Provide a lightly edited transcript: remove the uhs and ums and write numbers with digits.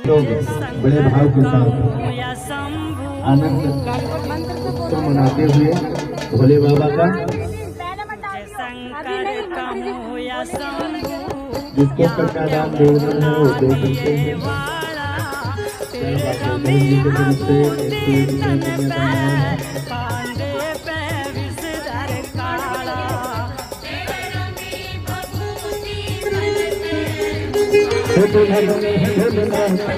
लोग बड़े भाव के साथ आनंद उत्सव मनाते हुए भोले बाबा का, जिसको कन्यादान देना है वो दे सकते हैं। जी की तरफ से 101 कन्यादान है।